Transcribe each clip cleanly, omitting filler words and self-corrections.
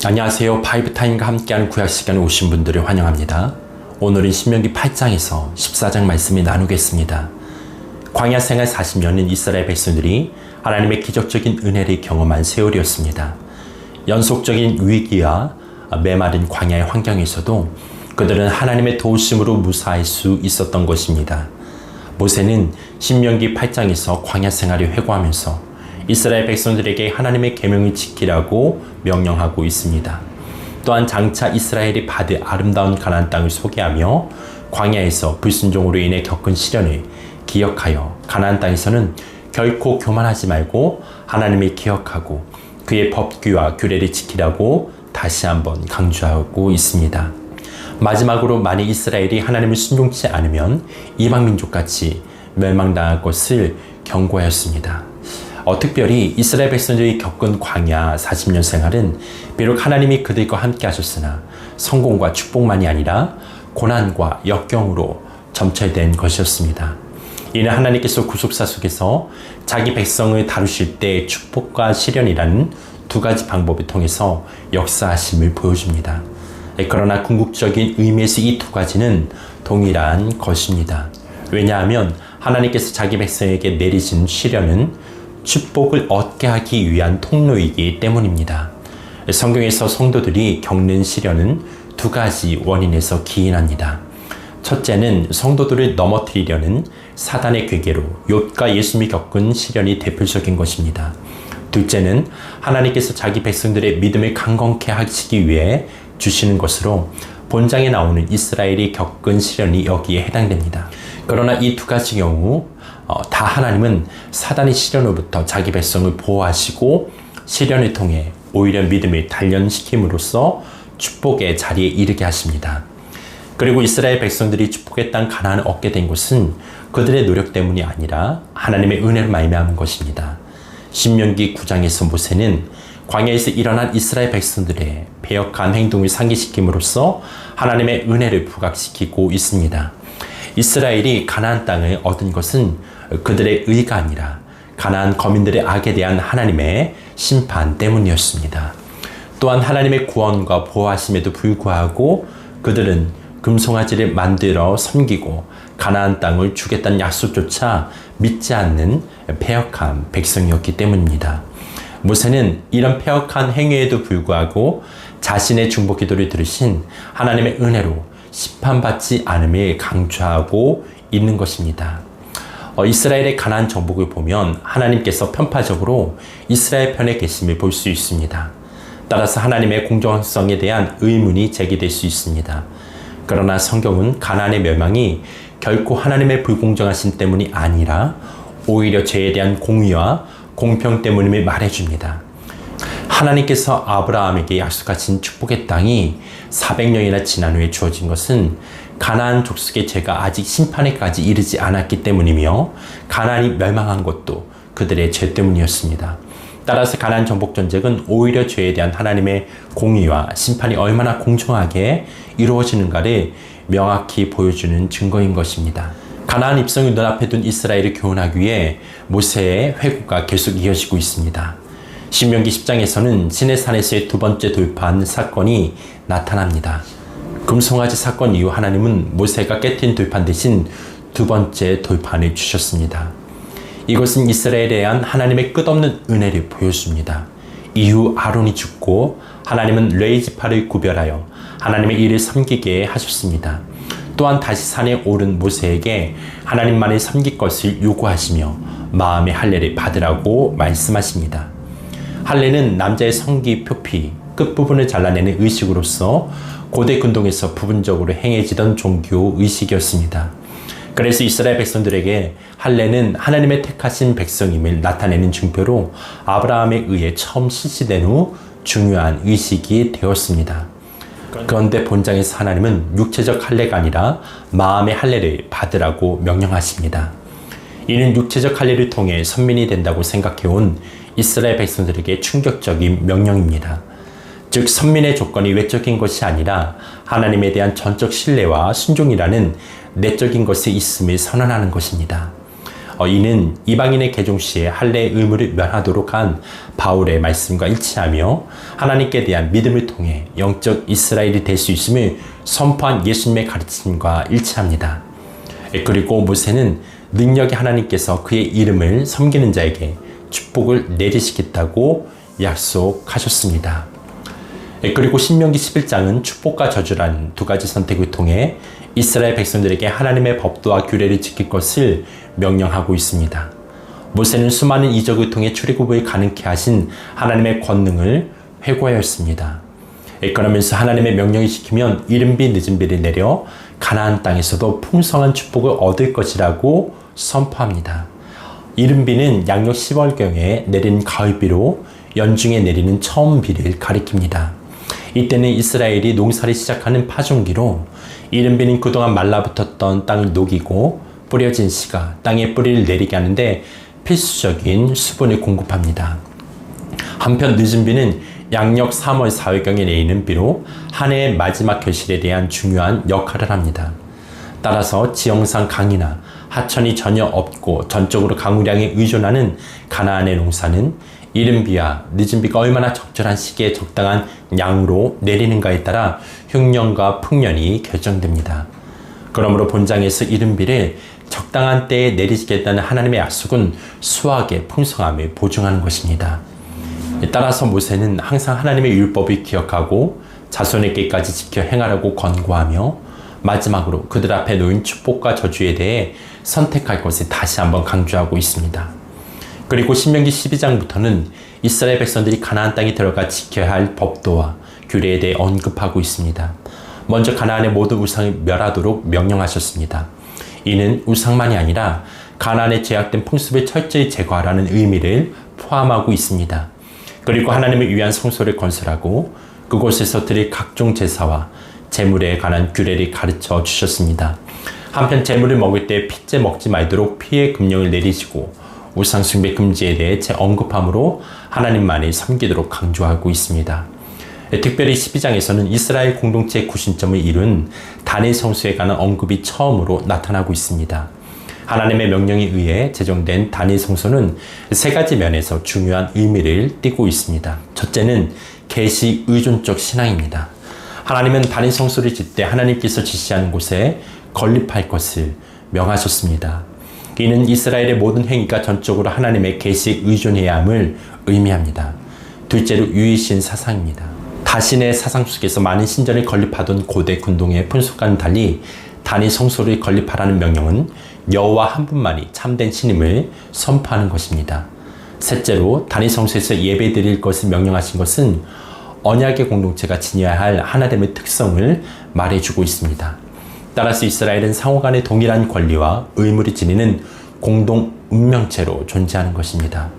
안녕하세요. 파이브타임과 함께하는 구약 시간에 오신 분들을 환영합니다. 오늘은 신명기 8장에서 14장 말씀을 나누겠습니다. 광야 생활 40년은 이스라엘 백성들이 하나님의 기적적인 은혜를 경험한 세월이었습니다. 연속적인 위기와 메마른 광야의 환경에서도 그들은 하나님의 도우심으로 무사할 수 있었던 것입니다. 모세는 신명기 8장에서 광야 생활을 회고하면서 이스라엘 백성들에게 하나님의 계명을 지키라고 명령하고 있습니다. 또한 장차 이스라엘이 받을 아름다운 가나안 땅을 소개하며 광야에서 불순종으로 인해 겪은 시련을 기억하여 가나안 땅에서는 결코 교만하지 말고 하나님을 기억하고 그의 법규와 규례를 지키라고 다시 한번 강조하고 있습니다. 마지막으로 만일 이스라엘이 하나님을 순종치 않으면 이방 민족같이 멸망당할 것을 경고하였습니다. 특별히 이스라엘 백성들이 겪은 광야 40년 생활은 비록 하나님이 그들과 함께 하셨으나 성공과 축복만이 아니라 고난과 역경으로 점철된 것이었습니다. 이는 하나님께서 구속사 속에서 자기 백성을 다루실 때 축복과 시련이라는 두 가지 방법을 통해서 역사하심을 보여줍니다. 그러나 궁극적인 의미에서 이 두 가지는 동일한 것입니다. 왜냐하면 하나님께서 자기 백성에게 내리신 시련은 축복을 얻게 하기 위한 통로이기 때문입니다. 성경에서 성도들이 겪는 시련은 두 가지 원인에서 기인합니다. 첫째는 성도들을 넘어뜨리려는 사단의 괴계로 욥과 예수님이 겪은 시련이 대표적인 것입니다. 둘째는 하나님께서 자기 백성들의 믿음을 강건케 하시기 위해 주시는 것으로 본장에 나오는 이스라엘이 겪은 시련이 여기에 해당됩니다. 그러나 이 두 가지 경우 다 하나님은 사단의 시련으로부터 자기 백성을 보호하시고 시련을 통해 오히려 믿음을 단련시킴으로써 축복의 자리에 이르게 하십니다. 그리고 이스라엘 백성들이 축복의 땅 가나안을 얻게 된 것은 그들의 노력 때문이 아니라 하나님의 은혜로 말미암은 것입니다. 신명기 9장에서 모세는 광야에서 일어난 이스라엘 백성들의 패역한 행동을 상기시킴으로써 하나님의 은혜를 부각시키고 있습니다. 이스라엘이 가나안 땅을 얻은 것은 그들의 의가 아니라 가나안 거민들의 악에 대한 하나님의 심판 때문이었습니다. 또한 하나님의 구원과 보호하심에도 불구하고 그들은 금송아지를 만들어 섬기고 가나안 땅을 주겠다는 약속조차 믿지 않는 패역한 백성이었기 때문입니다. 모세는 이런 패역한 행위에도 불구하고 자신의 중보 기도를 들으신 하나님의 은혜로 심판받지 않음을 강조하고 있는 것입니다. 이스라엘의 가나안 정복을 보면 하나님께서 편파적으로 이스라엘 편에 계심을 볼 수 있습니다. 따라서 하나님의 공정성에 대한 의문이 제기될 수 있습니다. 그러나 성경은 가나안의 멸망이 결코 하나님의 불공정하심 때문이 아니라 오히려 죄에 대한 공의와 공평 때문임을 말해줍니다. 하나님께서 아브라함에게 약속하신 축복의 땅이 400년이나 지난 후에 주어진 것은 가나안 족속의 죄가 아직 심판에까지 이르지 않았기 때문이며 가나안이 멸망한 것도 그들의 죄 때문이었습니다. 따라서 가나안 정복 전쟁은 오히려 죄에 대한 하나님의 공의와 심판이 얼마나 공정하게 이루어지는가를 명확히 보여주는 증거인 것입니다. 가나안 입성을 눈앞에 둔 이스라엘을 교훈하기 위해 모세의 회고가 계속 이어지고 있습니다. 신명기 10장에서는 시내산에서의 두 번째 돌판 사건이 나타납니다. 금송아지 사건 이후 하나님은 모세가 깨트린 돌판 대신 두 번째 돌판을 주셨습니다. 이것은 이스라엘에 대한 하나님의 끝없는 은혜를 보여줍니다. 이후 아론이 죽고 하나님은 레위 지파를 구별하여 하나님의 일을 섬기게 하셨습니다. 또한 다시 산에 오른 모세에게 하나님만을 섬길 것을 요구하시며 마음의 할례를 받으라고 말씀하십니다. 할례는 남자의 성기 표피 끝부분을 잘라내는 의식으로서 고대 근동에서 부분적으로 행해지던 종교 의식이었습니다. 그래서 이스라엘 백성들에게 할례는 하나님의 택하신 백성임을 나타내는 증표로 아브라함에 의해 처음 실시된 후 중요한 의식이 되었습니다. 그런데 본장에서 하나님은 육체적 할례가 아니라 마음의 할례를 받으라고 명령하십니다. 이는 육체적 할례를 통해 선민이 된다고 생각해온 이스라엘 백성들에게 충격적인 명령입니다. 즉 선민의 조건이 외적인 것이 아니라 하나님에 대한 전적 신뢰와 순종이라는 내적인 것에 있음을 선언하는 것입니다. 이는 이방인의 개종 시에 할례의 의무를 면하도록 한 바울의 말씀과 일치하며 하나님께 대한 믿음을 통해 영적 이스라엘이 될 수 있음을 선포한 예수님의 가르침과 일치합니다. 그리고 모세는 능력의 하나님께서 그의 이름을 섬기는 자에게 축복을 내리시겠다고 약속하셨습니다. 그리고 신명기 11장은 축복과 저주라는 두 가지 선택을 통해 이스라엘 백성들에게 하나님의 법도와 규례를 지킬 것을 명령하고 있습니다. 모세는 수많은 이적을 통해 출애굽을 가능케 하신 하나님의 권능을 회고하였습니다. 그러면서 하나님의 명령을 지키면 이른비 늦은비를 내려 가나안 땅에서도 풍성한 축복을 얻을 것이라고 선포합니다. 이른비는 양력 10월경에 내리는 가을비로 연중에 내리는 처음 비를 가리킵니다. 이때는 이스라엘이 농사를 시작하는 파종기로 이른비는 그동안 말라붙었던 땅을 녹이고 뿌려진 씨가 땅에 뿌리를 내리게 하는데 필수적인 수분을 공급합니다. 한편 늦은비는 양력 3월 4월경에 내리는 비로 한 해의 마지막 결실에 대한 중요한 역할을 합니다. 따라서 지형상 강이나 하천이 전혀 없고 전적으로 강우량에 의존하는 가나안의 농사는 이른비와 늦은비가 얼마나 적절한 시기에 적당한 양으로 내리는가에 따라 흉년과 풍년이 결정됩니다. 그러므로 본장에서 이른비를 적당한 때에 내리시겠다는 하나님의 약속은 수확의 풍성함을 보증하는 것입니다. 따라서 모세는 항상 하나님의 율법을 기억하고 자손에게까지 지켜 행하라고 권고하며 마지막으로 그들 앞에 놓인 축복과 저주에 대해 선택할 것을 다시 한번 강조하고 있습니다. 그리고 신명기 12장부터는 이스라엘 백성들이 가나안 땅에 들어가 지켜야 할 법도와 규례에 대해 언급하고 있습니다. 먼저 가나안의 모든 우상을 멸하도록 명령하셨습니다. 이는 우상만이 아니라 가나안의 제약된 풍습을 철저히 제거하라는 의미를 포함하고 있습니다. 그리고 하나님을 위한 성소를 건설하고 그곳에서 드릴 각종 제사와 제물에 관한 규례를 가르쳐 주셨습니다. 한편 제물을 먹을 때 핏째 먹지 말도록 피해 금령을 내리시고 우상 숭배 금지에 대해 재언급함으로 하나님만을 섬기도록 강조하고 있습니다. 특별히 12장에서는 이스라엘 공동체의 구심점을 이룬 단일 성소에 관한 언급이 처음으로 나타나고 있습니다. 하나님의 명령에 의해 제정된 단일 성소는 세 가지 면에서 중요한 의미를 띠고 있습니다. 첫째는 계시 의존적 신앙입니다. 하나님은 단일 성소를 짓되 하나님께서 지시하는 곳에 건립할 것을 명하셨습니다. 이는 이스라엘의 모든 행위가 전적으로 하나님의 계시에 의존해야 함을 의미합니다. 둘째로 유일신 사상입니다. 다신의 사상 속에서 많은 신전을 건립하던 고대 군동의 풍속과는 달리 단일 성소를 건립하라는 명령은 여호와 한 분만이 참된 신임을 선포하는 것입니다. 셋째로 단일 성소에서 예배드릴 것을 명령하신 것은 언약의 공동체가 지녀야 할 하나됨의 특성을 말해주고 있습니다. 따라서 이스라엘은 상호간의 동일한 권리와 의무를 지니는 공동 운명체로 존재하는 것입니다.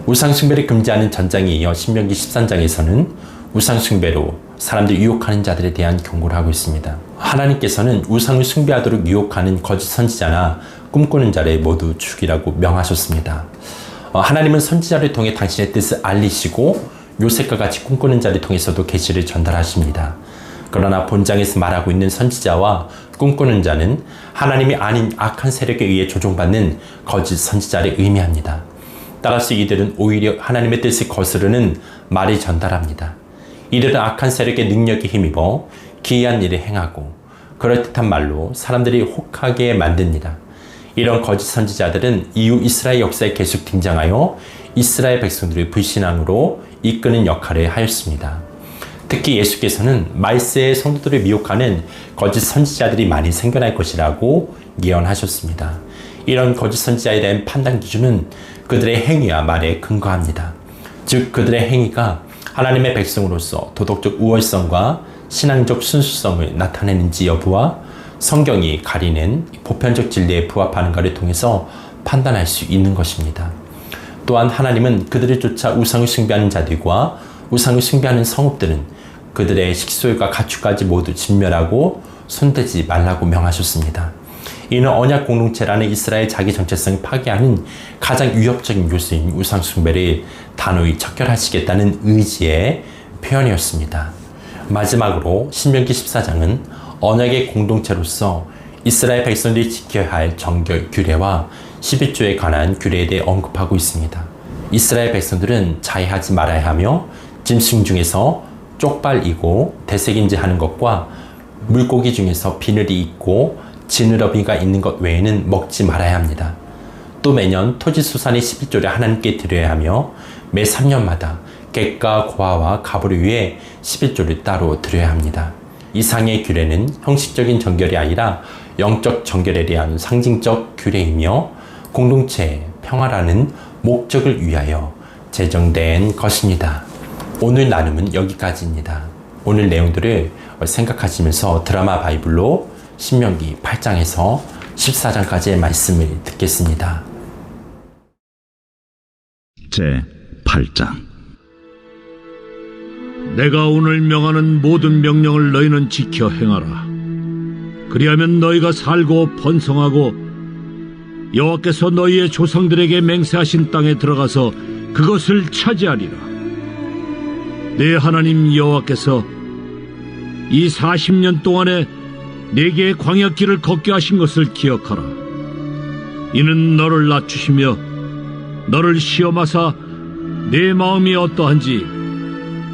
우상숭배를 금지하는 전장에 이어 신명기 13장에서는 우상숭배로 사람들을 유혹하는 자들에 대한 경고를 하고 있습니다. 하나님께서는 우상을 숭배하도록 유혹하는 거짓 선지자나 꿈꾸는 자를 모두 죽이라고 명하셨습니다. 하나님은 선지자를 통해 당신의 뜻을 알리시고 요셉과 같이 꿈꾸는 자를 통해서도 계시를 전달하십니다. 그러나 본장에서 말하고 있는 선지자와 꿈꾸는 자는 하나님이 아닌 악한 세력에 의해 조종받는 거짓 선지자를 의미합니다. 따라서 이들은 오히려 하나님의 뜻을 거스르는 말을 전달합니다. 이들은 악한 세력의 능력에 힘입어 기이한 일을 행하고 그럴듯한 말로 사람들이 혹하게 만듭니다. 이런 거짓 선지자들은 이후 이스라엘 역사에 계속 등장하여 이스라엘 백성들을 불신앙으로 이끄는 역할을 하였습니다. 특히 예수께서는 말세의 성도들을 미혹하는 거짓 선지자들이 많이 생겨날 것이라고 예언하셨습니다. 이런 거짓 선지자에 대한 판단 기준은 그들의 행위와 말에 근거합니다. 즉 그들의 행위가 하나님의 백성으로서 도덕적 우월성과 신앙적 순수성을 나타내는지 여부와 성경이 가리는 보편적 진리에 부합하는가를 통해서 판단할 수 있는 것입니다. 또한 하나님은 그들을 쫓아 우상을 숭배하는 자들과 우상을 숭배하는 성읍들은 그들의 식소유가 가축까지 모두 진멸하고 손대지 말라고 명하셨습니다. 이는 언약 공동체라는 이스라엘 자기 정체성을 파괴하는 가장 위협적인 요소인 우상 숭배를 단호히 척결하시겠다는 의지의 표현이었습니다. 마지막으로 신명기 14장은 언약의 공동체로서 이스라엘 백성들이 지켜야 할 정결 규례와 11조에 관한 규례에 대해 언급하고 있습니다. 이스라엘 백성들은 자해하지 말아야 하며 짐승 중에서 쪽발이고 대색인지 하는 것과 물고기 중에서 비늘이 있고 지느러미가 있는 것 외에는 먹지 말아야 합니다. 또 매년 토지수산의 11조를 하나님께 드려야 하며 매 3년마다 객과 고아와 가부를 위해 11조를 따로 드려야 합니다. 이상의 규례는 형식적인 정결이 아니라 영적 정결에 대한 상징적 규례이며 공동체의 평화라는 목적을 위하여 제정된 것입니다. 오늘 나눔은 여기까지입니다. 오늘 내용들을 생각하시면서 드라마 바이블로 신명기 8장에서 14장까지의 말씀을 듣겠습니다. 제 8장. 내가 오늘 명하는 모든 명령을 너희는 지켜 행하라. 그리하면 너희가 살고 번성하고 여호와께서 너희의 조상들에게 맹세하신 땅에 들어가서 그것을 차지하리라. 내 하나님 여호와께서 이 40년 동안에 내게 광야길을 걷게 하신 것을 기억하라. 이는 너를 낮추시며 너를 시험하사 내 마음이 어떠한지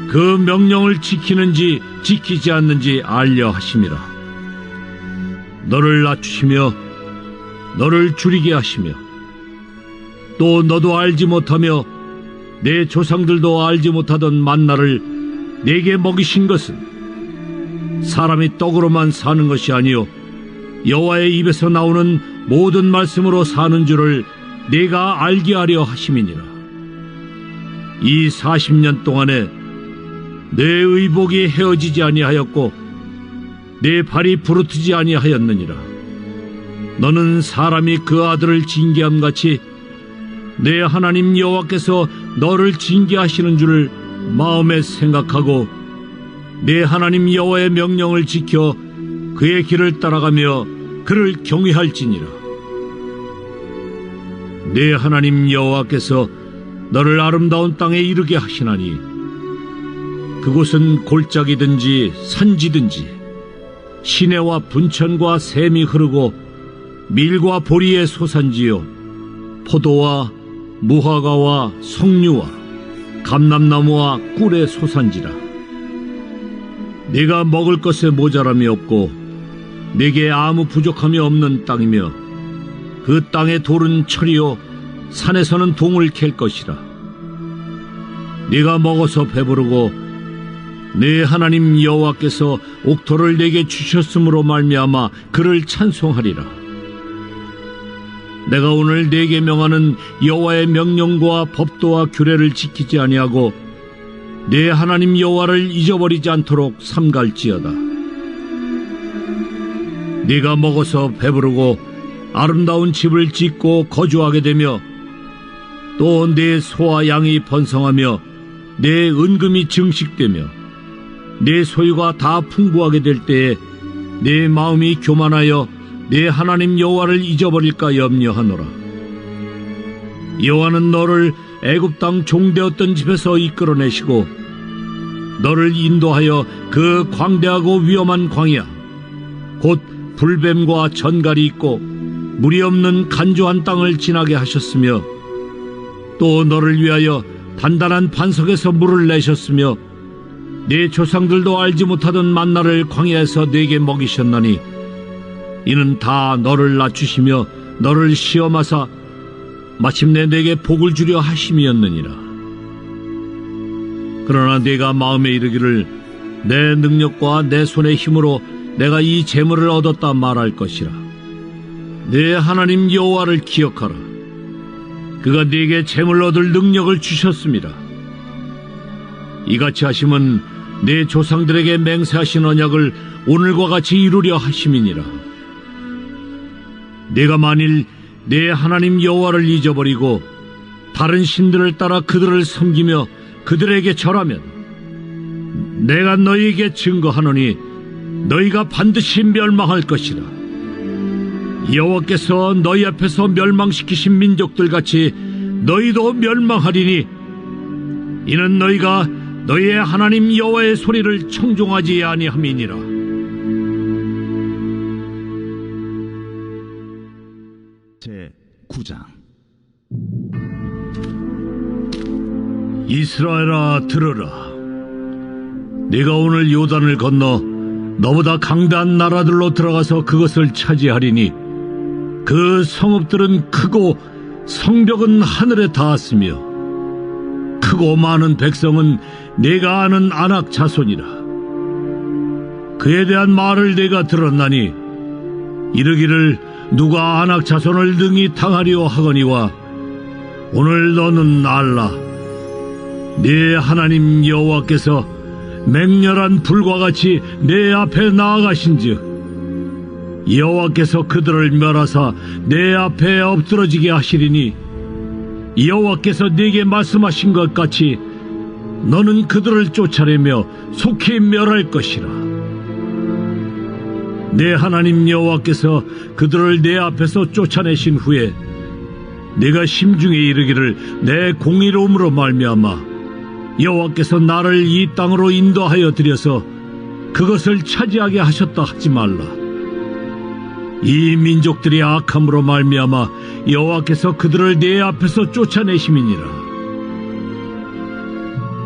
그 명령을 지키는지 지키지 않는지 알려 하심이라. 너를 낮추시며 너를 줄이게 하시며 또 너도 알지 못하며 내 조상들도 알지 못하던 만나를 내게 먹이신 것은 사람이 떡으로만 사는 것이 아니요 여호와의 입에서 나오는 모든 말씀으로 사는 줄을 내가 알게 하려 하심이니라. 이 40년 동안에 내 의복이 헤어지지 아니하였고 내 발이 부르트지 아니하였느니라. 너는 사람이 그 아들을 징계함 같이 내 하나님 여호와께서 너를 징계하시는 줄을 마음에 생각하고 내 하나님 여호와의 명령을 지켜 그의 길을 따라가며 그를 경외할지니라. 내 하나님 여호와께서 너를 아름다운 땅에 이르게 하시나니 그곳은 골짜기든지 산지든지 시내와 분천과 샘이 흐르고 밀과 보리의 소산지요 포도와 무화과와 석류와 감람나무와 꿀의 소산지라. 네가 먹을 것에 모자람이 없고 네게 아무 부족함이 없는 땅이며 그 땅의 돌은 철이요 산에서는 동을 캘 것이라. 네가 먹어서 배부르고 네 하나님 여호와께서 옥토를 네게 주셨으므로 말미암아 그를 찬송하리라. 내가 오늘 네게 명하는 여호와의 명령과 법도와 규례를 지키지 아니하고 내 하나님 여호와를 잊어버리지 않도록 삼갈지어다. 네가 먹어서 배부르고 아름다운 집을 짓고 거주하게 되며 또 내 소와 양이 번성하며 내 은금이 증식되며 내 소유가 다 풍부하게 될 때에 내 마음이 교만하여 내 하나님 여호와를 잊어버릴까 염려하노라. 여호와는 너를 애굽 땅 종되었던 집에서 이끌어내시고 너를 인도하여 그 광대하고 위험한 광야 곧 불뱀과 전갈이 있고 물이 없는 간조한 땅을 지나게 하셨으며 또 너를 위하여 단단한 반석에서 물을 내셨으며 네 조상들도 알지 못하던 만나를 광야에서 네게 먹이셨나니 이는 다 너를 낮추시며 너를 시험하사 마침내 네게 복을 주려 하심이었느니라. 그러나 네가 마음에 이르기를 내 능력과 내 손의 힘으로 내가 이 재물을 얻었다 말할 것이라. 내 하나님 여호와를 기억하라. 그가 네게 재물 얻을 능력을 주셨습니다. 이같이 하심은 내 조상들에게 맹세하신 언약을 오늘과 같이 이루려 하심이니라. 네가 만일 내 하나님 여호와를 잊어버리고 다른 신들을 따라 그들을 섬기며 그들에게 절하면 내가 너희에게 증거하노니 너희가 반드시 멸망할 것이라. 여호와께서 너희 앞에서 멸망시키신 민족들같이 너희도 멸망하리니 이는 너희가 너희의 하나님 여호와의 소리를 청종하지 아니함이니라. 제 9장. 이스라엘아 들으라. 네가 오늘 요단을 건너 너보다 강대한 나라들로 들어가서 그것을 차지하리니 그 성읍들은 크고 성벽은 하늘에 닿았으며 크고 많은 백성은 네가 아는 아낙 자손이라. 그에 대한 말을 네가 들었나니 이르기를 누가 아낙 자손을 능히 당하리오 하거니와 오늘 너는 알라. 네 하나님 여호와께서 맹렬한 불과 같이 내 앞에 나아가신즉 여호와께서 그들을 멸하사 내 앞에 엎드러지게 하시리니 여호와께서 네게 말씀하신 것 같이 너는 그들을 쫓아내며 속히 멸할 것이라. 내 하나님 여호와께서 그들을 내 앞에서 쫓아내신 후에 네가 심중에 이르기를 내 공의로움으로 말미암아 여호와께서 나를 이 땅으로 인도하여 들여서 그것을 차지하게 하셨다 하지 말라. 이 민족들이 악함으로 말미암아 여호와께서 그들을 내 앞에서 쫓아내심이니라.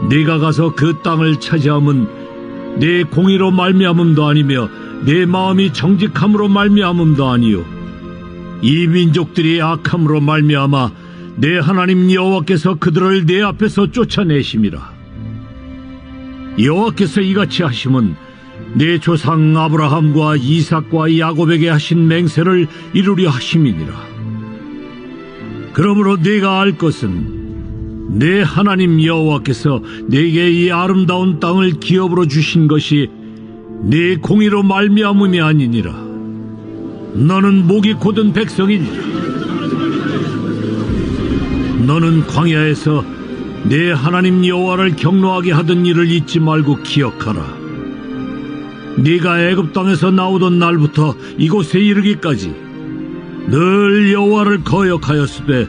네가 가서 그 땅을 차지함은 네 공의로 말미암음도 아니며 내 마음이 정직함으로 말미암음도 아니요 이 민족들이 악함으로 말미암아 내 하나님 여호와께서 그들을 내 앞에서 쫓아내심이라. 여호와께서 이같이 하심은 내 조상 아브라함과 이삭과 야곱에게 하신 맹세를 이루려 하심이니라. 그러므로 네가 알 것은 내 하나님 여호와께서 네게 이 아름다운 땅을 기업으로 주신 것이 네 공의로 말미암음이 아니니라. 너는 목이 곧은 백성이니라. 너는 광야에서 내 하나님 여호와를 경노하게 하던 일을 잊지 말고 기억하라. 네가 애굽 땅에서 나오던 날부터 이곳에 이르기까지 늘 여호와를 거역하였으되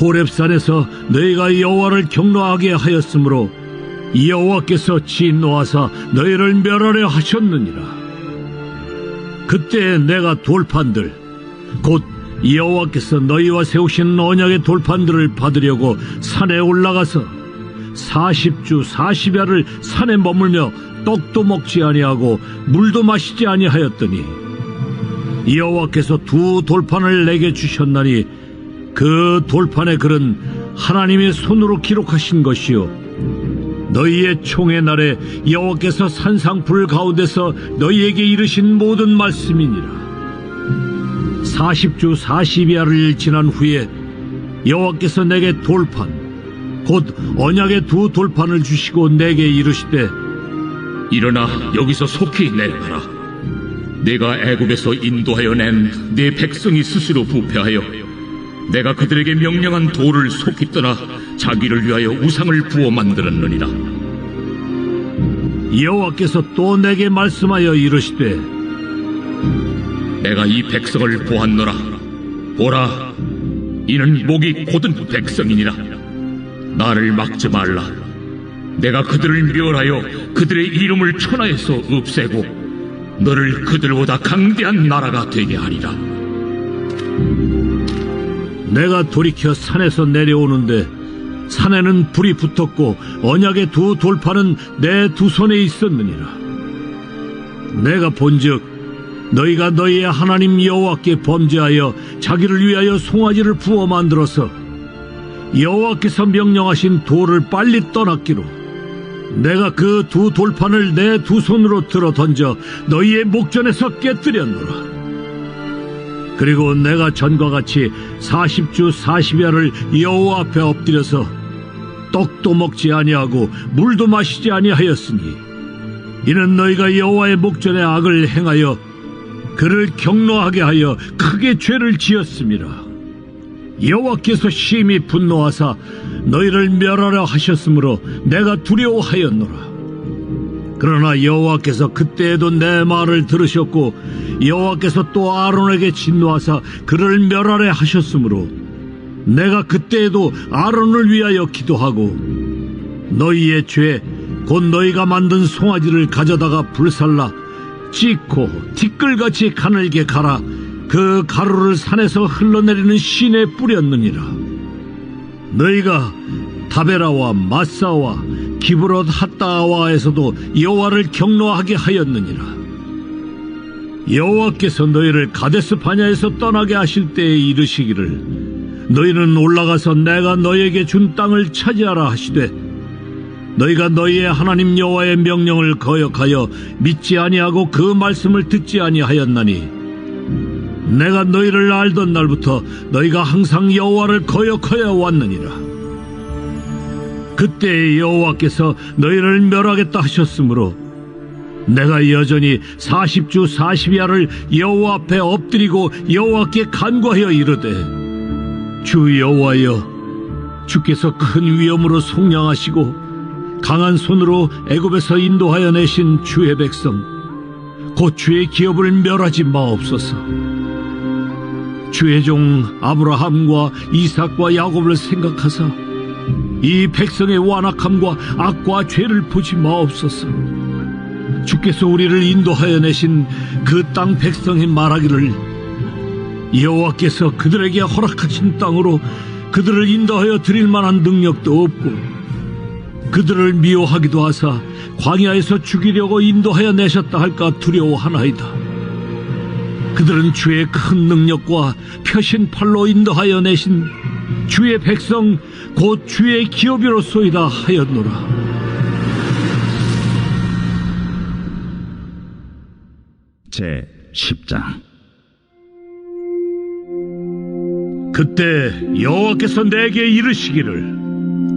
호렙산에서 너희가 여호와를 경노하게 하였으므로 여호와께서 진노하사 너희를 멸하려 하셨느니라. 그때 내가 돌판들 곧 여호와께서 너희와 세우신 언약의 돌판들을 받으려고 산에 올라가서 40주 40야를 산에 머물며 떡도 먹지 아니하고 물도 마시지 아니하였더니 여호와께서 두 돌판을 내게 주셨나니 그 돌판의 글은 하나님의 손으로 기록하신 것이요 너희의 총의 날에 여호와께서 산상불 가운데서 너희에게 이르신 모든 말씀이니라. 40주 40야를 지난 후에 여호와께서 내게 돌판 곧 언약의 두 돌판을 주시고 내게 이르시되 일어나 여기서 속히 내려가라. 내가 애굽에서 인도하여 낸 네 백성이 스스로 부패하여 내가 그들에게 명령한 돌을 속히 떠나 자기를 위하여 우상을 부어 만들었느니라. 여호와께서 또 내게 말씀하여 이르시되 내가 이 백성을 보았노라. 보라, 이는 목이 곧은 백성이니라. 나를 막지 말라. 내가 그들을 멸하여 그들의 이름을 천하에서 없애고 너를 그들보다 강대한 나라가 되게 하리라. 내가 돌이켜 산에서 내려오는데 산에는 불이 붙었고 언약의 두 돌판은 내 두 손에 있었느니라. 내가 본즉 너희가 너희의 하나님 여호와께 범죄하여 자기를 위하여 송아지를 부어 만들어서 여호와께서 명령하신 돌을 빨리 떠났기로 내가 그 두 돌판을 내 두 손으로 들어 던져 너희의 목전에서 깨뜨렸노라. 그리고 내가 전과 같이 40주 40야를 여호와 앞에 엎드려서 떡도 먹지 아니하고 물도 마시지 아니하였으니 이는 너희가 여호와의 목전에 악을 행하여 그를 경노하게 하여 크게 죄를 지었음이라. 여호와께서 심히 분노하사 너희를 멸하려 하셨으므로 내가 두려워하였노라. 그러나 여호와께서 그때에도 내 말을 들으셨고 여호와께서 또 아론에게 진노하사 그를 멸하려 하셨으므로 내가 그때에도 아론을 위하여 기도하고 너희의 죄 곧 너희가 만든 송아지를 가져다가 불살라 찢고 티끌같이 가늘게 갈아 그 가루를 산에서 흘러내리는 신에 뿌렸느니라. 너희가 다베라와 마사와 기브롯 핫다와에서도 여호와를 경노하게 하였느니라. 여호와께서 너희를 가데스 바냐에서 떠나게 하실 때에 이르시기를 너희는 올라가서 내가 너희에게 준 땅을 차지하라 하시되 너희가 너희의 하나님 여호와의 명령을 거역하여 믿지 아니하고 그 말씀을 듣지 아니하였나니 내가 너희를 알던 날부터 너희가 항상 여호와를 거역하여 왔느니라. 그때 여호와께서 너희를 멸하겠다 하셨으므로 내가 여전히 40주 40야를 여호와 앞에 엎드리고 여호와께 간구하여 이르되 주 여호와여, 주께서 큰 위엄으로 속량하시고 강한 손으로 애굽에서 인도하여 내신 주의 백성 곧 주의 기업을 멸하지 마옵소서. 주의 종 아브라함과 이삭과 야곱을 생각하사 이 백성의 완악함과 악과 죄를 보지 마옵소서. 주께서 우리를 인도하여 내신 그 땅 백성이 말하기를 여호와께서 그들에게 허락하신 땅으로 그들을 인도하여 드릴 만한 능력도 없고 그들을 미워하기도 하사 광야에서 죽이려고 인도하여 내셨다 할까 두려워하나이다. 그들은 주의 큰 능력과 펴신 팔로 인도하여 내신 주의 백성 곧 주의 기업이로소이다 하였노라. 제 10장. 그때 여호와께서 내게 이르시기를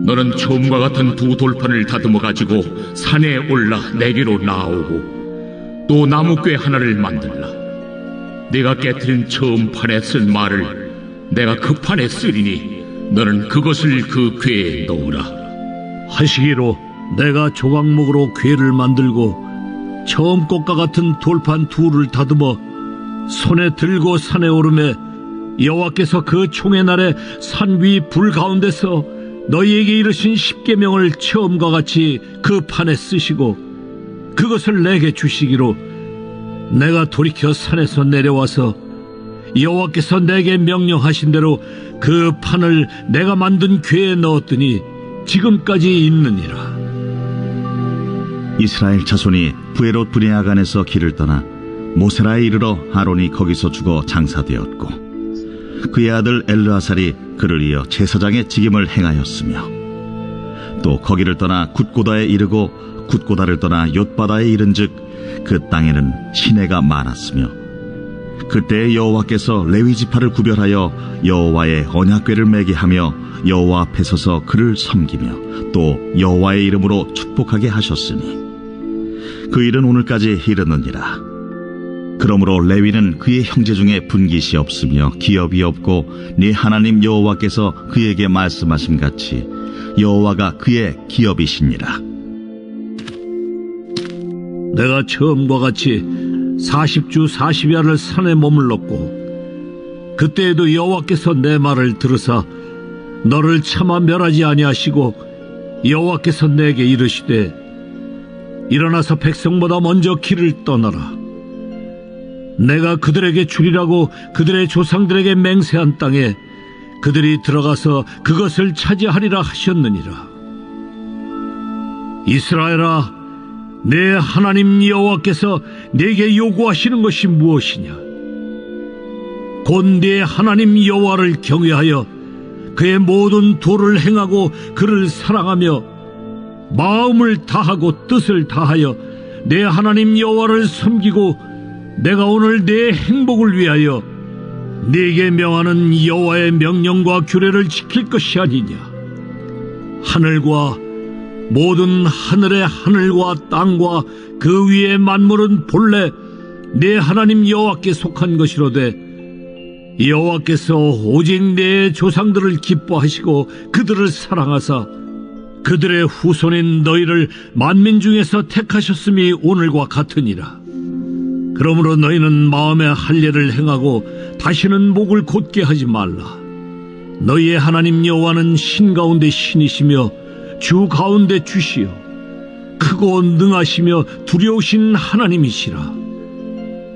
너는 처음과 같은 두 돌판을 다듬어 가지고 산에 올라 내게로 나오고 또 나무궤 하나를 만들라. 네가 깨트린 처음 판에 쓴 말을 내가 그 판에 쓰리니 너는 그것을 그 궤에 넣으라. 하시기로 내가 조각목으로 궤를 만들고 처음 것과 같은 돌판 둘을 다듬어 손에 들고 산에 오르매 여호와께서 그 총의 날에 산 위 불 가운데서 너희에게 이르신 십계명을 처음과 같이 그 판에 쓰시고 그것을 내게 주시기로 내가 돌이켜 산에서 내려와서 여호와께서 내게 명령하신 대로 그 판을 내가 만든 궤에 넣었더니 지금까지 있느니라. 이스라엘 자손이 부에롯 브네아간에서 길을 떠나 모세라에 이르러 아론이 거기서 죽어 장사되었고 그의 아들 엘르아살이 그를 이어 제사장의 직임을 행하였으며 또 거기를 떠나 굿고다에 이르고 굿고다를 떠나 옅바다에 이른즉 그 땅에는 시내가 많았으며 그때 여호와께서 레위 지파를 구별하여 여호와의 언약궤를 매게 하며 여호와 앞에 서서 그를 섬기며 또 여호와의 이름으로 축복하게 하셨으니 그 일은 오늘까지 이르느니라. 그러므로 레위는 그의 형제 중에 분깃이 없으며 기업이 없고 네 하나님 여호와께서 그에게 말씀하신 같이 여호와가 그의 기업이시니라. 내가 처음과 같이 40주 40야를 산에 머물렀고 그때에도 여호와께서 내 말을 들으사 너를 차마 멸하지 아니하시고 여호와께서 내게 이르시되 일어나서 백성보다 먼저 길을 떠나라. 내가 그들에게 주리라고 그들의 조상들에게 맹세한 땅에 그들이 들어가서 그것을 차지하리라 하셨느니라. 이스라엘아, 내 하나님 여호와께서 네게 요구하시는 것이 무엇이냐? 곧 네 하나님 여호와를 경외하여 그의 모든 도를 행하고 그를 사랑하며 마음을 다하고 뜻을 다하여 내 하나님 여호와를 섬기고 내가 오늘 내 행복을 위하여 네게 명하는 여호와의 명령과 규례를 지킬 것이 아니냐. 하늘과 모든 하늘의 하늘과 땅과 그 위의 만물은 본래 내 하나님 여호와께 속한 것이로되 여호와께서 오직 내 조상들을 기뻐하시고 그들을 사랑하사 그들의 후손인 너희를 만민 중에서 택하셨음이 오늘과 같으니라. 그러므로 너희는 마음에 할례를 행하고 다시는 목을 곧게 하지 말라. 너희의 하나님 여호와는 신 가운데 신이시며 주 가운데 주시요 크고 능하시며 두려우신 하나님이시라.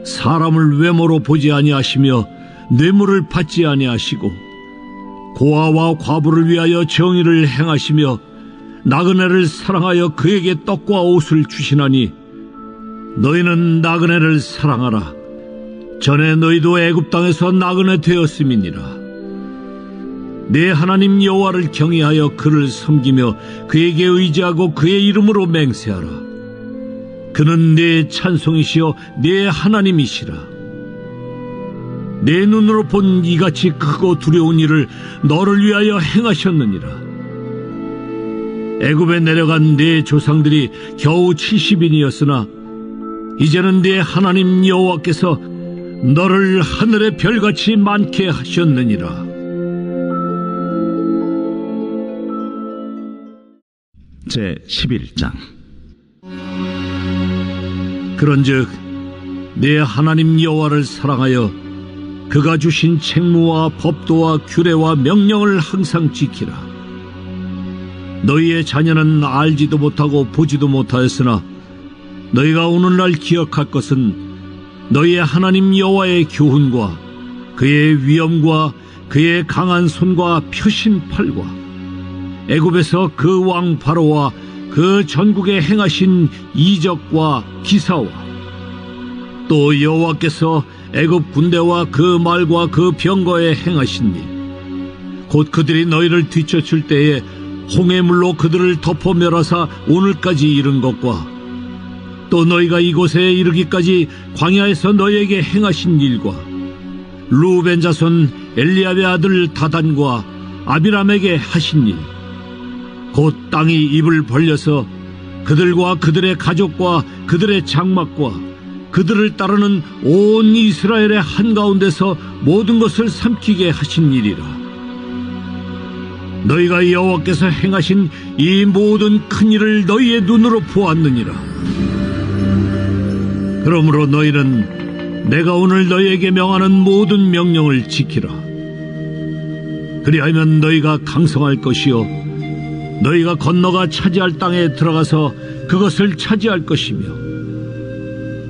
사람을 외모로 보지 아니하시며 뇌물을 받지 아니하시고 고아와 과부를 위하여 정의를 행하시며 나그네를 사랑하여 그에게 떡과 옷을 주시나니 너희는 나그네를 사랑하라. 전에 너희도 애굽 땅에서 나그네 되었음이니라. 내 하나님 여호와를 경외하여 그를 섬기며 그에게 의지하고 그의 이름으로 맹세하라. 그는 내 찬송이시여 내 하나님이시라. 내 눈으로 본 이같이 크고 두려운 일을 너를 위하여 행하셨느니라. 애굽에 내려간 내 조상들이 겨우 70인이었으나 이제는 내 하나님 여호와께서 너를 하늘의 별같이 많게 하셨느니라. 제 11장. 그런즉 내 하나님 여호와를 사랑하여 그가 주신 책무와 법도와 규례와 명령을 항상 지키라. 너희의 자녀는 알지도 못하고 보지도 못하였으나 너희가 오늘날 기억할 것은 너희의 하나님 여호와의 교훈과 그의 위엄과 그의 강한 손과 펴신 팔과 애굽에서 그 왕 바로와 그 전국에 행하신 이적과 기사와 또 여호와께서 애굽 군대와 그 말과 그 병거에 행하신 일, 곧 그들이 너희를 뒤쫓을 때에 홍해물로 그들을 덮어 멸하사 오늘까지 이른 것과 또 너희가 이곳에 이르기까지 광야에서 너희에게 행하신 일과 루벤 자손 엘리압의 아들 다단과 아비람에게 하신 일, 곧 땅이 입을 벌려서 그들과 그들의 가족과 그들의 장막과 그들을 따르는 온 이스라엘의 한가운데서 모든 것을 삼키게 하신 일이라. 너희가 여호와께서 행하신 이 모든 큰 일을 너희의 눈으로 보았느니라. 그러므로 너희는 내가 오늘 너희에게 명하는 모든 명령을 지키라. 그리하면 너희가 강성할 것이요 너희가 건너가 차지할 땅에 들어가서 그것을 차지할 것이며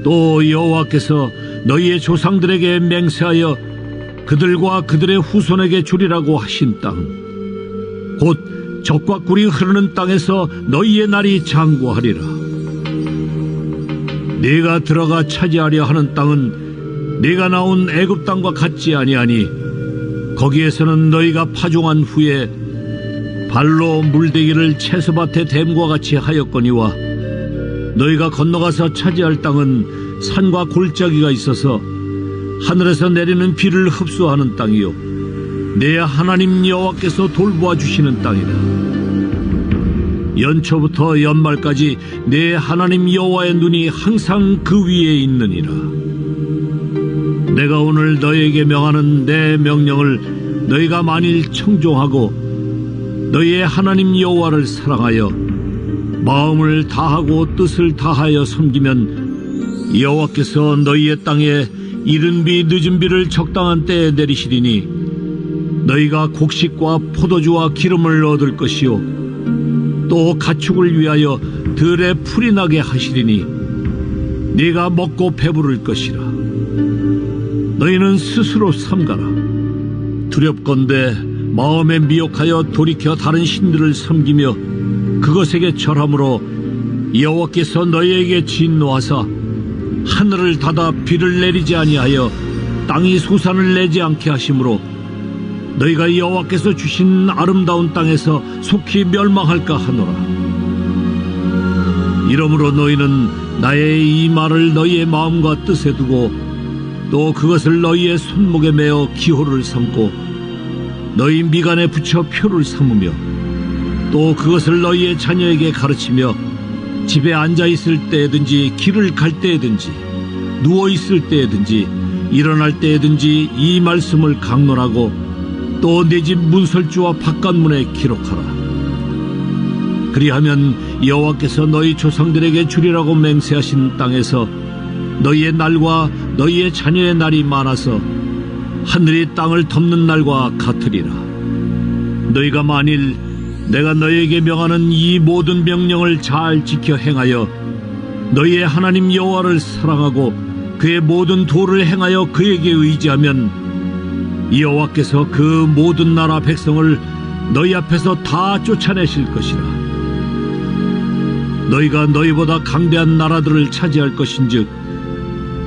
또 여호와께서 너희의 조상들에게 맹세하여 그들과 그들의 후손에게 주리라고 하신 땅, 곧 젖과 꿀이 흐르는 땅에서 너희의 날이 장구하리라. 네가 들어가 차지하려 하는 땅은 네가 나온 애굽 땅과 같지 아니하니 거기에서는 너희가 파종한 후에 발로 물대기를 채소밭에 댐과 같이 하였거니와 너희가 건너가서 차지할 땅은 산과 골짜기가 있어서 하늘에서 내리는 비를 흡수하는 땅이요 내 하나님 여호와께서 돌보아 주시는 땅이라. 연초부터 연말까지 내 하나님 여호와의 눈이 항상 그 위에 있느니라. 내가 오늘 너희에게 명하는 내 명령을 너희가 만일 청종하고 너희의 하나님 여호와를 사랑하여 마음을 다하고 뜻을 다하여 섬기면 여호와께서 너희의 땅에 이른 비 늦은 비를 적당한 때에 내리시리니 너희가 곡식과 포도주와 기름을 얻을 것이요 또 가축을 위하여 들에 풀이 나게 하시리니 네가 먹고 배부를 것이라. 너희는 스스로 삼가라. 두렵건대 마음에 미혹하여 돌이켜 다른 신들을 섬기며 그것에게 절함으로 여호와께서 너희에게 진노하사 하늘을 닫아 비를 내리지 아니하여 땅이 소산을 내지 않게 하심으로 너희가 여호와께서 주신 아름다운 땅에서 속히 멸망할까 하노라. 이러므로 너희는 나의 이 말을 너희의 마음과 뜻에 두고 또 그것을 너희의 손목에 매어 기호를 삼고 너희 미간에 붙여 표를 삼으며 또 그것을 너희의 자녀에게 가르치며 집에 앉아있을 때든지 길을 갈 때든지 누워있을 때든지 일어날 때든지 이 말씀을 강론하고 또 내 집 문설주와 바깥문에 기록하라. 그리하면 여호와께서 너희 조상들에게 주리라고 맹세하신 땅에서 너희의 날과 너희의 자녀의 날이 많아서 하늘이 땅을 덮는 날과 같으리라. 너희가 만일 내가 너희에게 명하는 이 모든 명령을 잘 지켜 행하여 너희의 하나님 여호와를 사랑하고 그의 모든 도를 행하여 그에게 의지하면 여호와께서 그 모든 나라 백성을 너희 앞에서 다 쫓아내실 것이라. 너희가 너희보다 강대한 나라들을 차지할 것인즉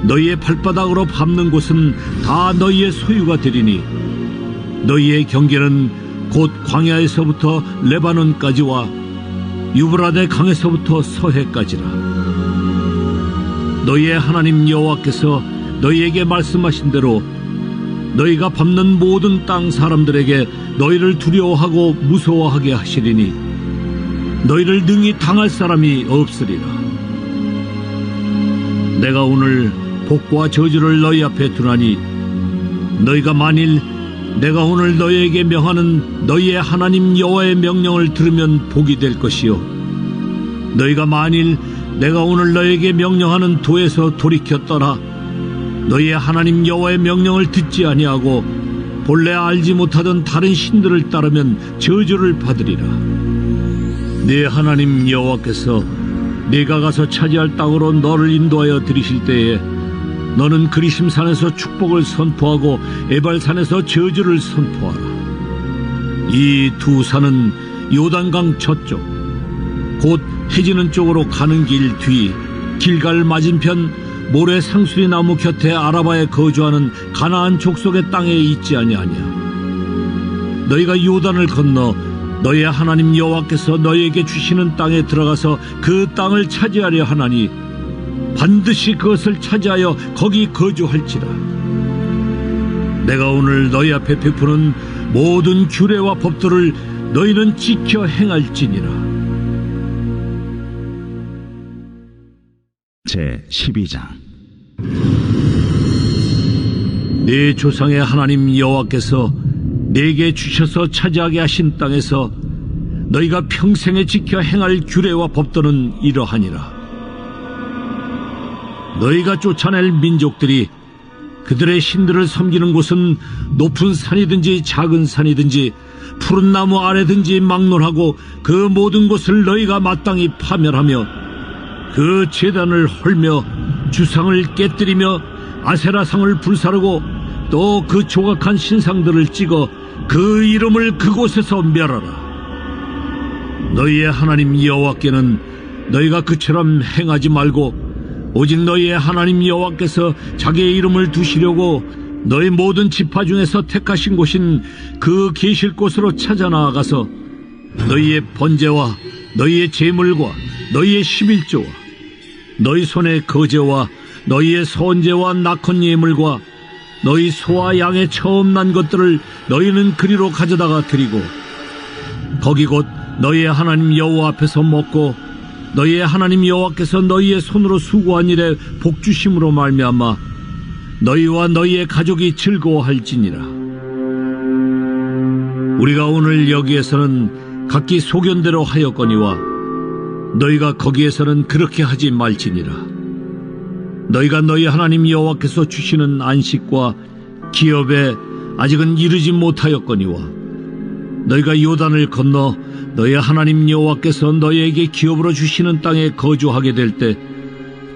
너희의 발바닥으로 밟는 곳은 다 너희의 소유가 되리니 너희의 경계는 곧 광야에서부터 레바논까지와 유브라데 강에서부터 서해까지라. 너희의 하나님 여호와께서 너희에게 말씀하신 대로 너희가 밟는 모든 땅 사람들에게 너희를 두려워하고 무서워하게 하시리니 너희를 능히 당할 사람이 없으리라. 내가 오늘 복과 저주를 너희 앞에 두나니 너희가 만일 내가 오늘 너희에게 명하는 너희의 하나님 여호와의 명령을 들으면 복이 될 것이요 너희가 만일 내가 오늘 너희에게 명령하는 도에서 돌이켜 떠나 너희의 하나님 여호와의 명령을 듣지 아니하고 본래 알지 못하던 다른 신들을 따르면 저주를 받으리라. 네 하나님 여호와께서 네가 가서 차지할 땅으로 너를 인도하여 들이실 때에 너는 그리심산에서 축복을 선포하고 에발산에서 저주를 선포하라. 이 두 산은 요단강 저쪽 곧 해지는 쪽으로 가는 길 뒤 길갈 맞은편 모래 상수리 나무 곁에 아라바에 거주하는 가나안 족속의 땅에 있지 아니하냐. 너희가 요단을 건너 너희의 하나님 여호와께서 너희에게 주시는 땅에 들어가서 그 땅을 차지하려 하나니 반드시 그것을 차지하여 거기 거주할지라. 내가 오늘 너희 앞에 베푸는 모든 규례와 법도를 너희는 지켜 행할지니라. 제12장. 네 조상의 하나님 여호와께서 네게 주셔서 차지하게 하신 땅에서 너희가 평생에 지켜 행할 규례와 법도는 이러하니라. 너희가 쫓아낼 민족들이 그들의 신들을 섬기는 곳은 높은 산이든지 작은 산이든지 푸른 나무 아래든지 막론하고 그 모든 곳을 너희가 마땅히 파멸하며 그 제단을 헐며 주상을 깨뜨리며 아세라상을 불사르고 또 그 조각한 신상들을 찍어 그 이름을 그곳에서 멸하라. 너희의 하나님 여호와께는 너희가 그처럼 행하지 말고 오직 너희의 하나님 여호와께서 자기의 이름을 두시려고 너희 모든 지파 중에서 택하신 곳인 그 계실 곳으로 찾아 나아가서 너희의 번제와 너희의 제물과 너희의 11조와 너희 손의 거제와 너희의 선제와 낙헌 예물과 너희 소와 양의 처음 난 것들을 너희는 그리로 가져다가 드리고 거기 곧 너희의 하나님 여호와 앞에서 먹고 너희의 하나님 여호와께서 너희의 손으로 수고한 일에 복주심으로 말미암아 너희와 너희의 가족이 즐거워할지니라. 우리가 오늘 여기에서는 각기 소견대로 하였거니와 너희가 거기에서는 그렇게 하지 말지니라. 너희가 너희 하나님 여호와께서 주시는 안식과 기업에 아직은 이르지 못하였거니와 너희가 요단을 건너 너희 하나님 여호와께서 너희에게 기업으로 주시는 땅에 거주하게 될 때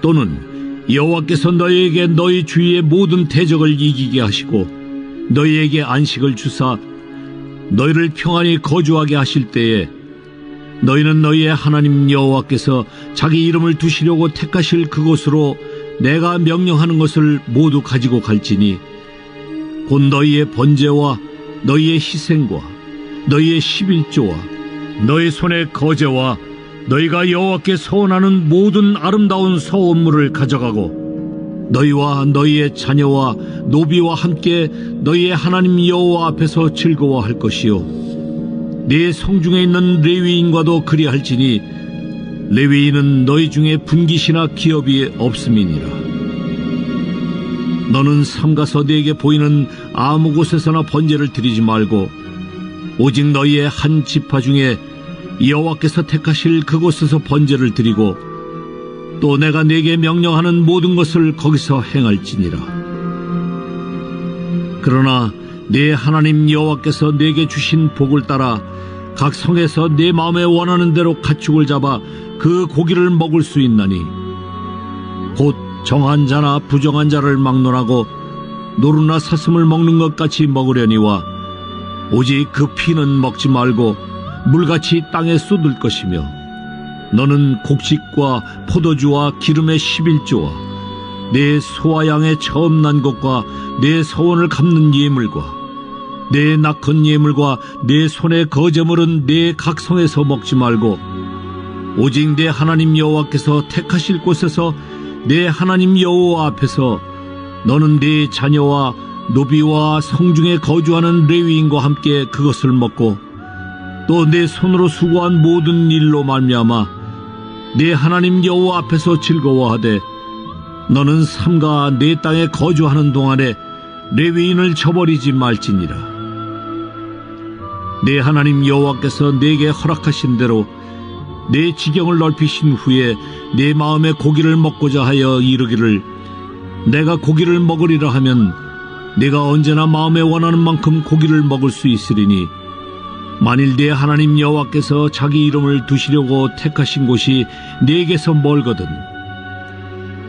또는 여호와께서 너희에게 너희 주위의 모든 대적을 이기게 하시고 너희에게 안식을 주사 너희를 평안히 거주하게 하실 때에 너희는 너희의 하나님 여호와께서 자기 이름을 두시려고 택하실 그곳으로 내가 명령하는 것을 모두 가지고 갈지니 곧 너희의 번제와 너희의 희생과 너희의 11조와 너희 손의 거제와 너희가 여호와께 서원하는 모든 아름다운 서원물을 가져가고 너희와 너희의 자녀와 노비와 함께 너희의 하나님 여호와 앞에서 즐거워할 것이요 네 성중에 있는 레위인과도 그리할지니 레위인은 너희 중에 분깃이나 기업이 없음이니라. 너는 삼가서 네게 보이는 아무 곳에서나 번제를 드리지 말고 오직 너희의 한 지파 중에 여호와께서 택하실 그곳에서 번제를 드리고 또 내가 네게 명령하는 모든 것을 거기서 행할지니라. 그러나 네 하나님 여호와께서 네게 주신 복을 따라 각 성에서 네 마음에 원하는 대로 가축을 잡아 그 고기를 먹을 수 있나니 곧 정한 자나 부정한 자를 막론하고 노루나 사슴을 먹는 것 같이 먹으려니와 오직 그 피는 먹지 말고 물같이 땅에 쏟을 것이며 너는 곡식과 포도주와 기름의 11조와 내 소와 양의 처음 난 것과 내 서원을 갚는 예물과 내 낙헌 예물과 내 손의 거제물은 내 각성에서 먹지 말고 오직 내 하나님 여호와께서 택하실 곳에서 내 하나님 여호와 앞에서 너는 네 자녀와 노비와 성중에 거주하는 레위인과 함께 그것을 먹고 또 내 손으로 수고한 모든 일로 말미암아 내 하나님 여호와 앞에서 즐거워하되 너는 삼가 내 땅에 거주하는 동안에 레위인을 저버리지 말지니라. 내 하나님 여호와께서 내게 허락하신 대로 내 지경을 넓히신 후에 내 마음에 고기를 먹고자 하여 이르기를 내가 고기를 먹으리라 하면 내가 언제나 마음에 원하는 만큼 고기를 먹을 수 있으리니 만일 내 하나님 여호와께서 자기 이름을 두시려고 택하신 곳이 네게서 멀거든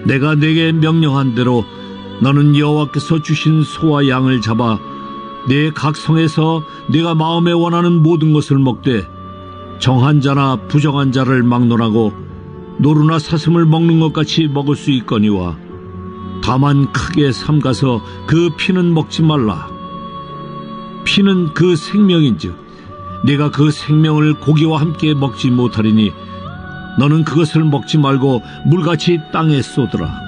내가 네게 명령한 대로 너는 여호와께서 주신 소와 양을 잡아 내 각성에서 내가 마음에 원하는 모든 것을 먹되 정한 자나 부정한 자를 막론하고 노루나 사슴을 먹는 것 같이 먹을 수 있거니와 다만 크게 삼가서 그 피는 먹지 말라. 피는 그 생명인즉 내가 그 생명을 고기와 함께 먹지 못하리니 너는 그것을 먹지 말고 물같이 땅에 쏟으라.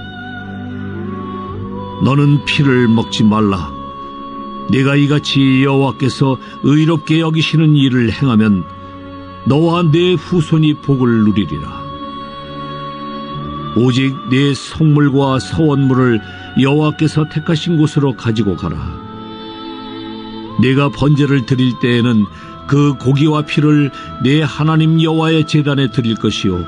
너는 피를 먹지 말라. 네가 이같이 여호와께서 의롭게 여기시는 일을 행하면 너와 내 후손이 복을 누리리라. 오직 내 성물과 서원물을 여호와께서 택하신 곳으로 가지고 가라. 네가 번제를 드릴 때에는 그 고기와 피를 내 하나님 여호와의 제단에 드릴 것이요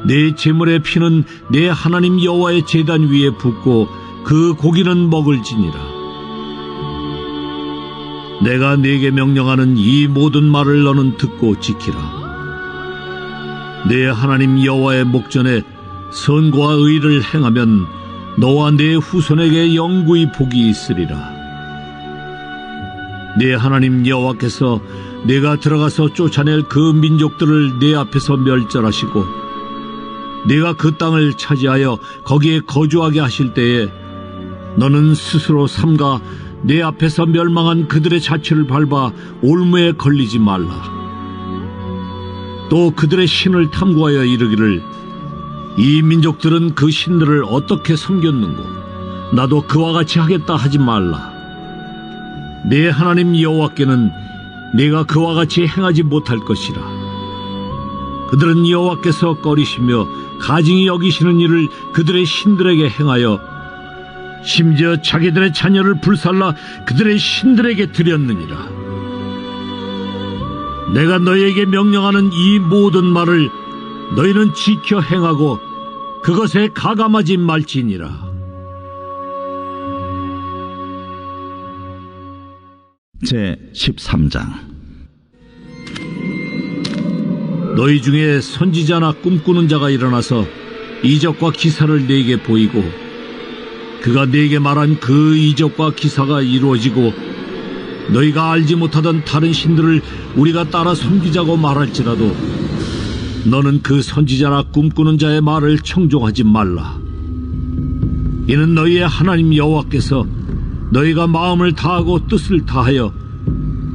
내 제물의 피는 내 하나님 여호와의 제단 위에 붓고 그 고기는 먹을지니라. 내가 네게 명령하는 이 모든 말을 너는 듣고 지키라. 내 하나님 여호와의 목전에 선과 의를 행하면 너와 내 후손에게 영구히 복이 있으리라. 내 하나님 여호와께서 내가 들어가서 쫓아낼 그 민족들을 내 앞에서 멸절하시고 내가 그 땅을 차지하여 거기에 거주하게 하실 때에 너는 스스로 삼가 내 앞에서 멸망한 그들의 자취를 밟아 올무에 걸리지 말라. 또 그들의 신을 탐구하여 이르기를 이 민족들은 그 신들을 어떻게 섬겼는고 나도 그와 같이 하겠다 하지 말라. 내 하나님 여호와께는 네가 그와 같이 행하지 못할 것이라. 그들은 여호와께서 꺼리시며 가증히 여기시는 일을 그들의 신들에게 행하여 심지어 자기들의 자녀를 불살라 그들의 신들에게 드렸느니라. 내가 너희에게 명령하는 이 모든 말을 너희는 지켜 행하고 그것에 가감하지 말지니라. 제 13장. 너희 중에 선지자나 꿈꾸는 자가 일어나서 이적과 기사를 네게 보이고 그가 네게 말한 그 이적과 기사가 이루어지고 너희가 알지 못하던 다른 신들을 우리가 따라 섬기자고 말할지라도 너는 그 선지자나 꿈꾸는 자의 말을 청종하지 말라. 이는 너희의 하나님 여호와께서 너희가 마음을 다하고 뜻을 다하여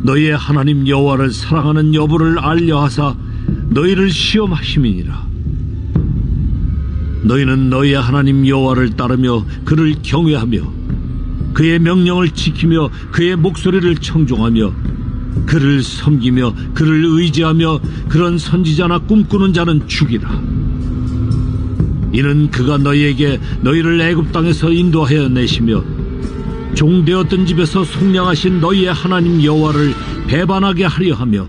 너희의 하나님 여호와를 사랑하는 여부를 알려하사 너희를 시험하심이니라. 너희는 너희의 하나님 여호와를 따르며 그를 경외하며 그의 명령을 지키며 그의 목소리를 청종하며 그를 섬기며 그를 의지하며 그런 선지자나 꿈꾸는 자는 죽이라. 이는 그가 너희에게 너희를 애굽 땅에서 인도하여 내시며 종되었던 집에서 속량하신 너희의 하나님 여호와를 배반하게 하려 하며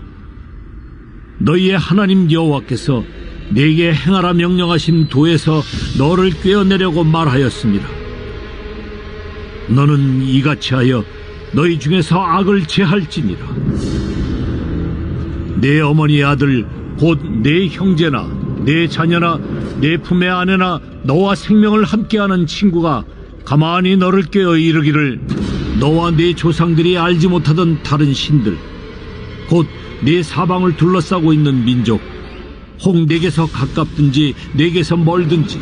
너희의 하나님 여호와께서 네게 행하라 명령하신 도에서 너를 꿰어내려고 말하였습니다. 너는 이같이 하여 너희 중에서 악을 제할지니라. 내 어머니의 아들 곧 내 형제나 내 자녀나 내 품의 아내나 너와 생명을 함께하는 친구가 가만히 너를 깨어 이르기를 너와 네 조상들이 알지 못하던 다른 신들 곧 네 사방을 둘러싸고 있는 민족 혹 내게서 가깝든지 내게서 멀든지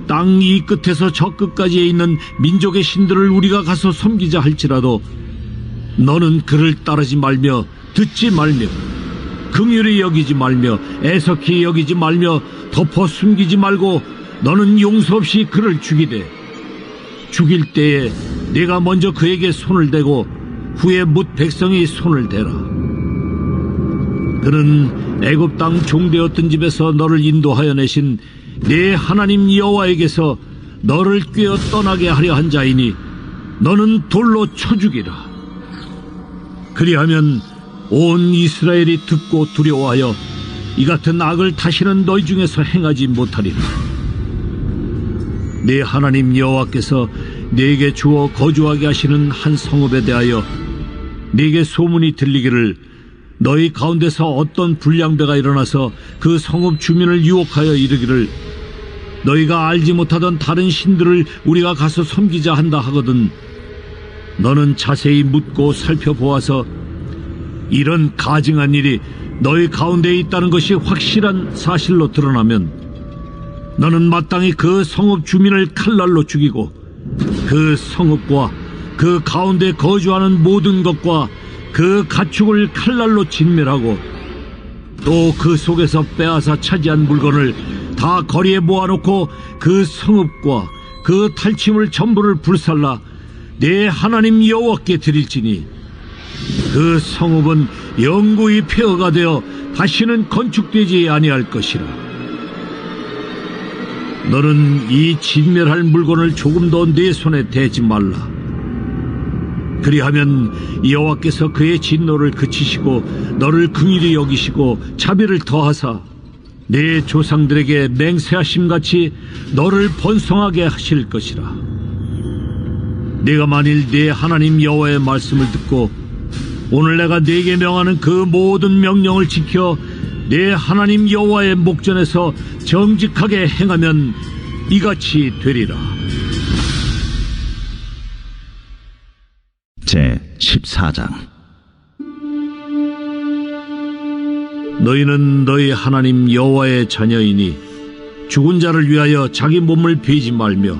땅 이 끝에서 저 끝까지에 있는 민족의 신들을 우리가 가서 섬기자 할지라도 너는 그를 따르지 말며 듣지 말며 긍휼히 여기지 말며 애석히 여기지 말며 덮어 숨기지 말고 너는 용서 없이 그를 죽이되 죽일 때에 내가 먼저 그에게 손을 대고 후에 뭇 백성이 손을 대라. 그는 애굽 땅 종되었던 집에서 너를 인도하여 내신 네 하나님 여호와에게서 너를 꿰어 떠나게 하려 한 자이니 너는 돌로 쳐 죽이라. 그리하면 온 이스라엘이 듣고 두려워하여 이 같은 악을 다시는 너희 중에서 행하지 못하리라. 네 하나님 여호와께서 네게 주어 거주하게 하시는 한 성읍에 대하여 네게 소문이 들리기를 너희 가운데서 어떤 불량배가 일어나서 그 성읍 주민을 유혹하여 이르기를 너희가 알지 못하던 다른 신들을 우리가 가서 섬기자 한다 하거든 너는 자세히 묻고 살펴보아서 이런 가증한 일이 너희 가운데에 있다는 것이 확실한 사실로 드러나면 너는 마땅히 그 성읍 주민을 칼날로 죽이고 그 성읍과 그 가운데 거주하는 모든 것과 그 가축을 칼날로 진멸하고 또 그 속에서 빼앗아 차지한 물건을 다 거리에 모아놓고 그 성읍과 그 탈취물 전부를 불살라 내 하나님 여호와께 드릴지니 그 성읍은 영구히 폐허가 되어 다시는 건축되지 아니할 것이라. 너는 이 진멸할 물건을 조금도 내 손에 대지 말라. 그리하면 여호와께서 그의 진노를 그치시고 너를 긍휼히 여기시고 자비를 더하사 내 조상들에게 맹세하심같이 너를 번성하게 하실 것이라. 네가 만일 네 하나님 여호와의 말씀을 듣고 오늘 내가 네게 명하는 그 모든 명령을 지켜 내 하나님 여호와의 목전에서 정직하게 행하면 이같이 되리라. 제 14장. 너희는 너희 하나님 여호와의 자녀이니 죽은 자를 위하여 자기 몸을 베지 말며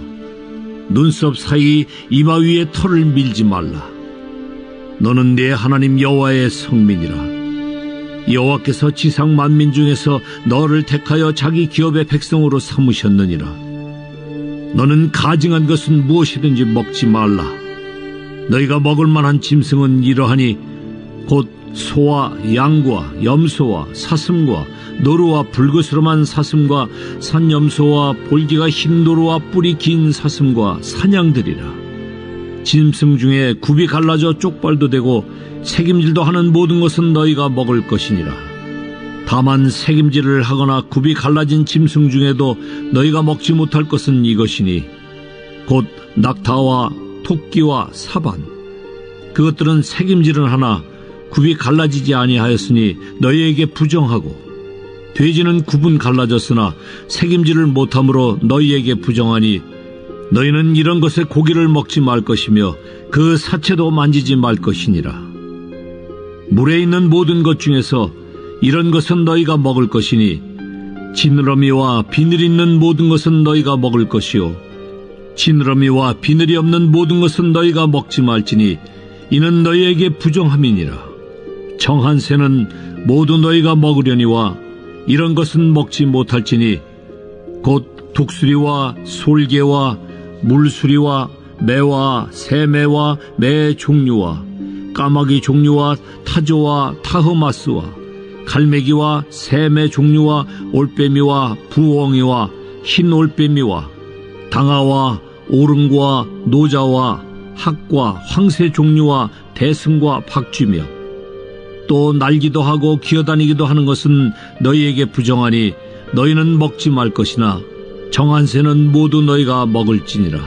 눈썹 사이 이마 위에 털을 밀지 말라. 너는 내 하나님 여호와의 성민이라. 여호와께서 지상 만민 중에서 너를 택하여 자기 기업의 백성으로 삼으셨느니라. 너는 가증한 것은 무엇이든지 먹지 말라. 너희가 먹을 만한 짐승은 이러하니 곧 소와 양과 염소와 사슴과 노루와 불그스름한 사슴과 산염소와 볼기가 흰 노루와 뿔이 긴 사슴과 사냥들이라. 짐승 중에 굽이 갈라져 쪽발도 되고 색임질도 하는 모든 것은 너희가 먹을 것이니라. 다만 색임질을 하거나 굽이 갈라진 짐승 중에도 너희가 먹지 못할 것은 이것이니 곧 낙타와 토끼와 사반 그것들은 색임질은 하나 굽이 갈라지지 아니하였으니 너희에게 부정하고 돼지는 굽은 갈라졌으나 색임질을 못함으로 너희에게 부정하니 너희는 이런 것의 고기를 먹지 말 것이며 그 사체도 만지지 말 것이니라. 물에 있는 모든 것 중에서 이런 것은 너희가 먹을 것이니 지느러미와 비늘 있는 모든 것은 너희가 먹을 것이요 지느러미와 비늘이 없는 모든 것은 너희가 먹지 말지니 이는 너희에게 부정함이니라. 정한 새는 모두 너희가 먹으려니와 이런 것은 먹지 못할지니 곧 독수리와 솔개와 물수리와 매와 새매와 매 종류와 까마귀 종류와 타조와 타흐마스와 갈매기와 새매 종류와 올빼미와 부엉이와 흰 올빼미와 당아와 오름과 노자와 학과 황새 종류와 대승과 박쥐며 또 날기도 하고 기어다니기도 하는 것은 너희에게 부정하니 너희는 먹지 말 것이나 정한 새는 모두 너희가 먹을지니라.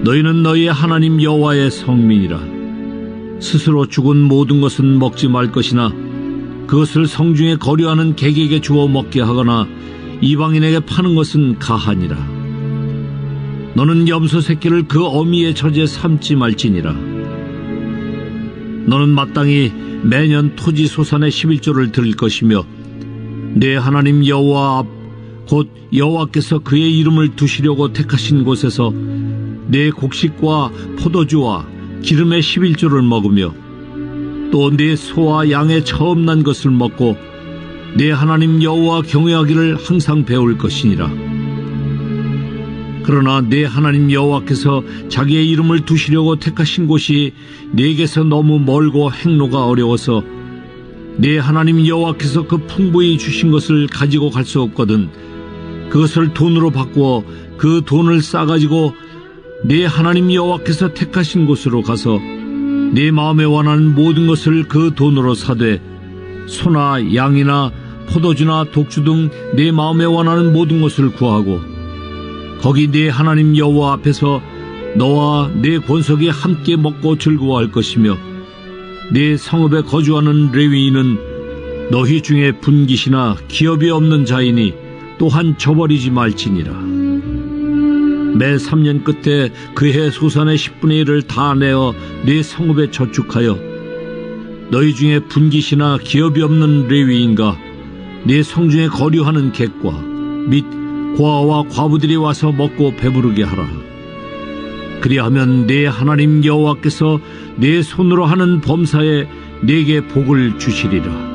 너희는 너희의 하나님 여호와의 성민이라. 스스로 죽은 모든 것은 먹지 말 것이나 그것을 성중에 거류하는 객에게 주어 먹게 하거나 이방인에게 파는 것은 가하니라. 너는 염소 새끼를 그 어미의 젖에 삼지 말지니라. 너는 마땅히 매년 토지 소산의 11조를 드릴 것이며 내 하나님 여호와 앞 곧 여호와께서 그의 이름을 두시려고 택하신 곳에서 내 곡식과 포도주와 기름의 11조를 먹으며 또 내 소와 양의 처음 난 것을 먹고 내 하나님 여호와 경외하기를 항상 배울 것이니라. 그러나 내 하나님 여호와께서 자기의 이름을 두시려고 택하신 곳이 네게서 너무 멀고 행로가 어려워서 내 하나님 여호와께서 그 풍부히 주신 것을 가지고 갈 수 없거든 그것을 돈으로 바꾸어 그 돈을 싸가지고 내 하나님 여호와께서 택하신 곳으로 가서 내 마음에 원하는 모든 것을 그 돈으로 사되 소나 양이나 포도주나 독주 등 내 마음에 원하는 모든 것을 구하고 거기 내 하나님 여호와 앞에서 너와 내 권속이 함께 먹고 즐거워할 것이며 내 성읍에 거주하는 레위인은 너희 중에 분깃이나 기업이 없는 자이니 또한 저버리지 말지니라. 매 3년 끝에 그해 소산의 10분의 1을 다 내어 내 성읍에 저축하여 너희 중에 분깃이나 기업이 없는 레위인과 내 성중에 거류하는 객과 및 고아와 과부들이 와서 먹고 배부르게 하라. 그리하면 내 하나님 여호와께서 내 손으로 하는 범사에 내게 복을 주시리라.